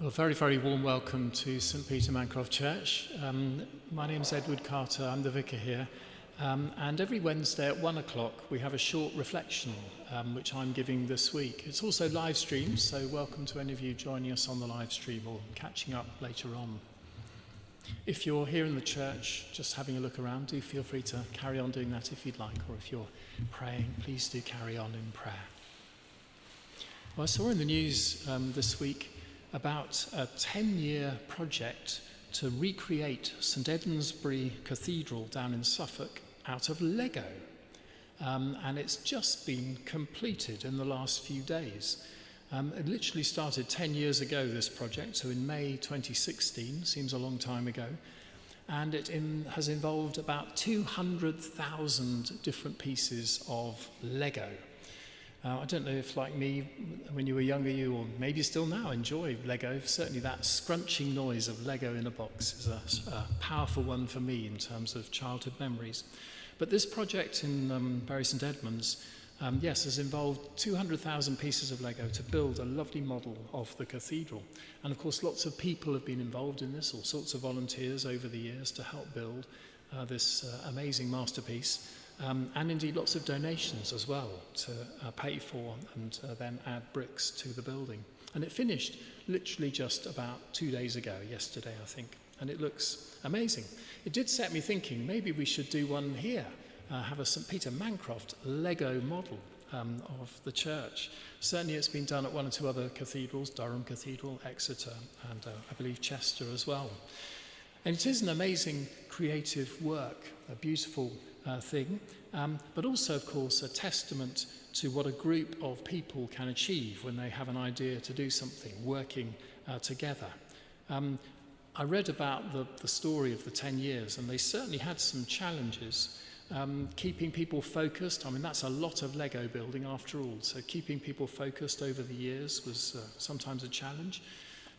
Well, very, very warm welcome to St Peter Mancroft Church. My name's Edward Carter, I'm the vicar here. And every Wednesday at 1 o'clock we have a short reflection, which I'm giving this week. It's also live streamed, so welcome to any of you joining us on the live stream or catching up later on. If you're here in the church, just having a look around, do feel free to carry on doing that if you'd like, or if you're praying, please do carry on in prayer. Well, I saw in the news this week about a 10-year project to recreate St Edmundsbury Cathedral down in Suffolk out of Lego. And it's just been completed in the last few days. It literally started 10 years ago, this project, so in May 2016, seems a long time ago. And it has involved about 200,000 different pieces of Lego. I don't know if, like me, when you were younger, or maybe still now, enjoy Lego. Certainly that scrunching noise of Lego in a box is a powerful one for me in terms of childhood memories. But this project in Bury St Edmunds, has involved 200,000 pieces of Lego to build a lovely model of the cathedral. And of course, lots of people have been involved in this, all sorts of volunteers over the years to help build this amazing masterpiece. And indeed lots of donations as well to pay for and then add bricks to the building. And it finished literally just about 2 days ago, yesterday I think, and it looks amazing. It did set me thinking maybe we should do one here, have a St Peter Mancroft Lego model of the church. Certainly it's been done at one or two other cathedrals, Durham Cathedral, Exeter, and I believe Chester as well. And it is an amazing creative work, a beautiful thing, but also, of course, a testament to what a group of people can achieve when they have an idea to do something, working together. I read about the story of the 10 years, and they certainly had some challenges. Keeping people focused, I mean, that's a lot of Lego building after all, so keeping people focused over the years was sometimes a challenge.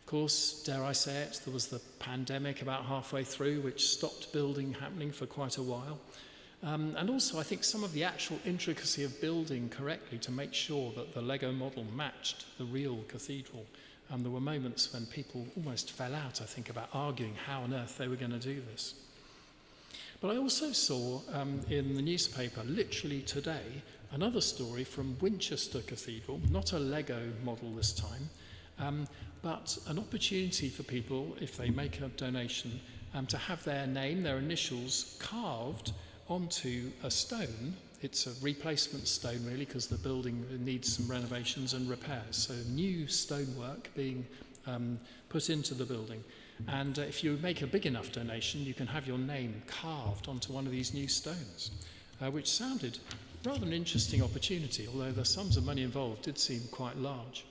Of course, dare I say it, there was the pandemic about halfway through, which stopped building happening for quite a while. And also, I think some of the actual intricacy of building correctly to make sure that the Lego model matched the real cathedral. There were moments when people almost fell out, I think, about arguing how on earth they were going to do this. But I also saw in the newspaper, literally today, another story from Winchester Cathedral, not a Lego model this time, but an opportunity for people, if they make a donation, to have their name, their initials carved onto a stone. It's a replacement stone really, because the building needs some renovations and repairs. So new stonework being put into the building. And if you make a big enough donation, you can have your name carved onto one of these new stones, which sounded rather an interesting opportunity, although the sums of money involved did seem quite large.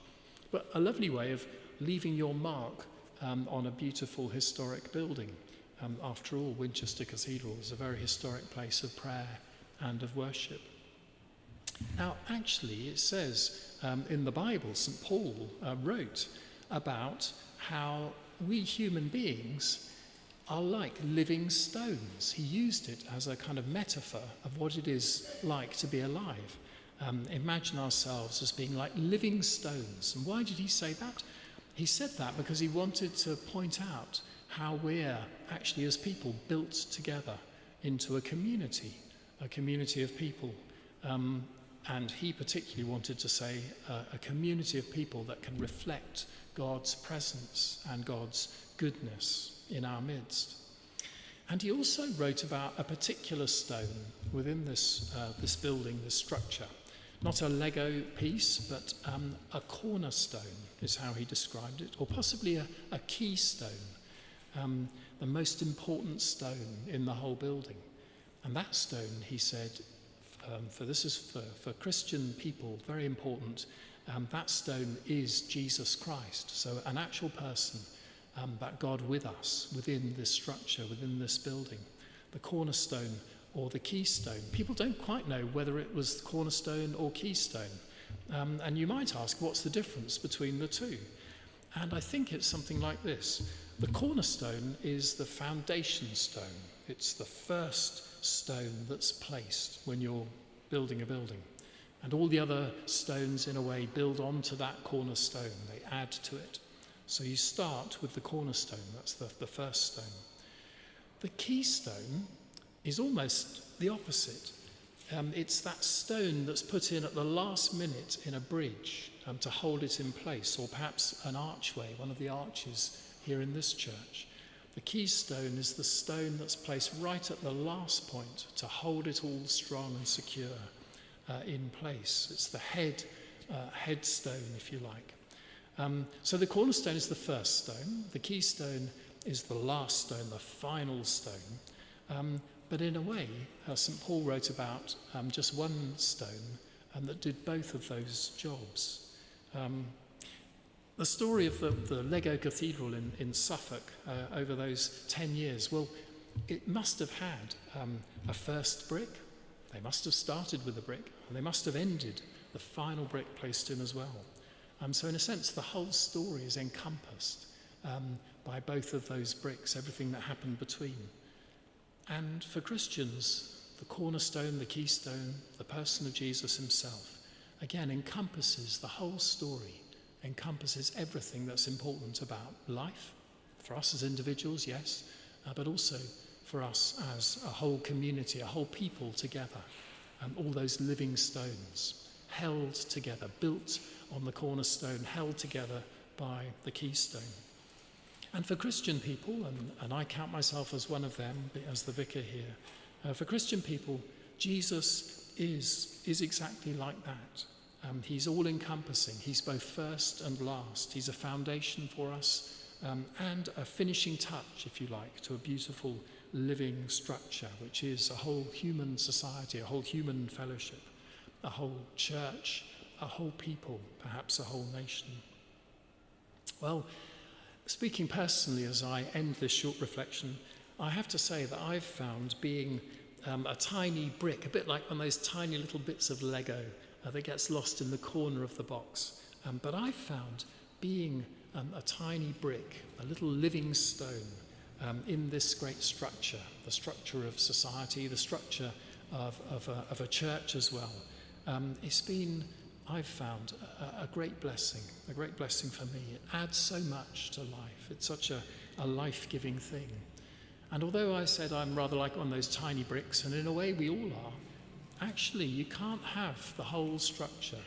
But a lovely way of leaving your mark on a beautiful historic building. After all, Winchester Cathedral is a very historic place of prayer and of worship. Now, actually, it says in the Bible, St Paul wrote about how we human beings are like living stones. He used it as a kind of metaphor of what it is like to be alive. Imagine ourselves as being like living stones. And why did he say that? He said that because he wanted to point out how we're actually as people built together into a community of people. And he particularly wanted to say a community of people that can reflect God's presence and God's goodness in our midst. And he also wrote about a particular stone within this building, this structure. Not a Lego piece, but a cornerstone is how he described it, or possibly a keystone. The most important stone in the whole building. And that stone, he said, for Christian people, very important, that stone is Jesus Christ. So an actual person, but God with us, within this structure, within this building. The cornerstone or the keystone. People don't quite know whether it was cornerstone or keystone. And you might ask, what's the difference between the two? And I think it's something like this. The cornerstone is the foundation stone. It's the first stone that's placed when you're building a building. And all the other stones, in a way, build onto that cornerstone. They add to it. So you start with the cornerstone, that's the first stone. The keystone is almost the opposite. It's that stone that's put in at the last minute in a bridge to hold it in place, or perhaps an archway, one of the arches here in this church. The keystone is the stone that's placed right at the last point to hold it all strong and secure in place. It's the headstone, if you like. So the cornerstone is the first stone. The keystone is the last stone, the final stone. But in a way, St. Paul wrote about just one stone that did both of those jobs. The story of the Lego Cathedral in Suffolk over those 10 years, well, it must have had a first brick. They must have started with a brick, and they must have ended the final brick placed in as well. So in a sense, the whole story is encompassed by both of those bricks, everything that happened between. And for Christians, the cornerstone, the keystone, the person of Jesus himself, again, encompasses the whole story, encompasses everything that's important about life, for us as individuals, yes, but also for us as a whole community, a whole people together, all those living stones held together, built on the cornerstone, held together by the keystone. And for Christian people, and I count myself as one of them, as the vicar here, for Christian people, Jesus is exactly like that. He's all-encompassing. He's both first and last. He's a foundation for us and a finishing touch, if you like, to a beautiful living structure, which is a whole human society, a whole human fellowship, a whole church, a whole people, perhaps a whole nation. Well, speaking personally as I end this short reflection, I have to say that I've found being a tiny brick, a bit like one of those tiny little bits of Lego that gets lost in the corner of the box. But I've found being a tiny brick, a little living stone in this great structure, the structure of society, the structure of a church as well. It's been, I've found, a great blessing for me. It adds so much to life. It's such a life-giving thing. And although I said I'm rather like one of those tiny bricks, and in a way we all are, actually you can't have the whole structure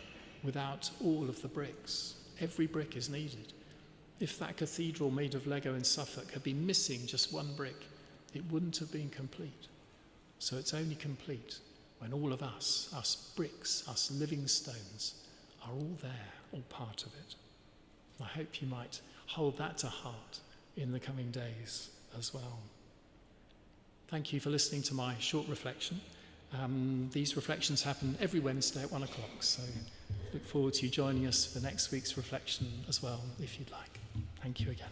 without all of the bricks. Every brick is needed. If that cathedral made of Lego in Suffolk had been missing just one brick, it wouldn't have been complete. So it's only complete when all of us bricks, us living stones, are all there, all part of it. I hope you might hold that to heart in the coming days as well. Thank you for listening to my short reflection. These reflections happen every Wednesday at 1 o'clock, so look forward to you joining us for next week's reflection as well, if you'd like. Thank you again.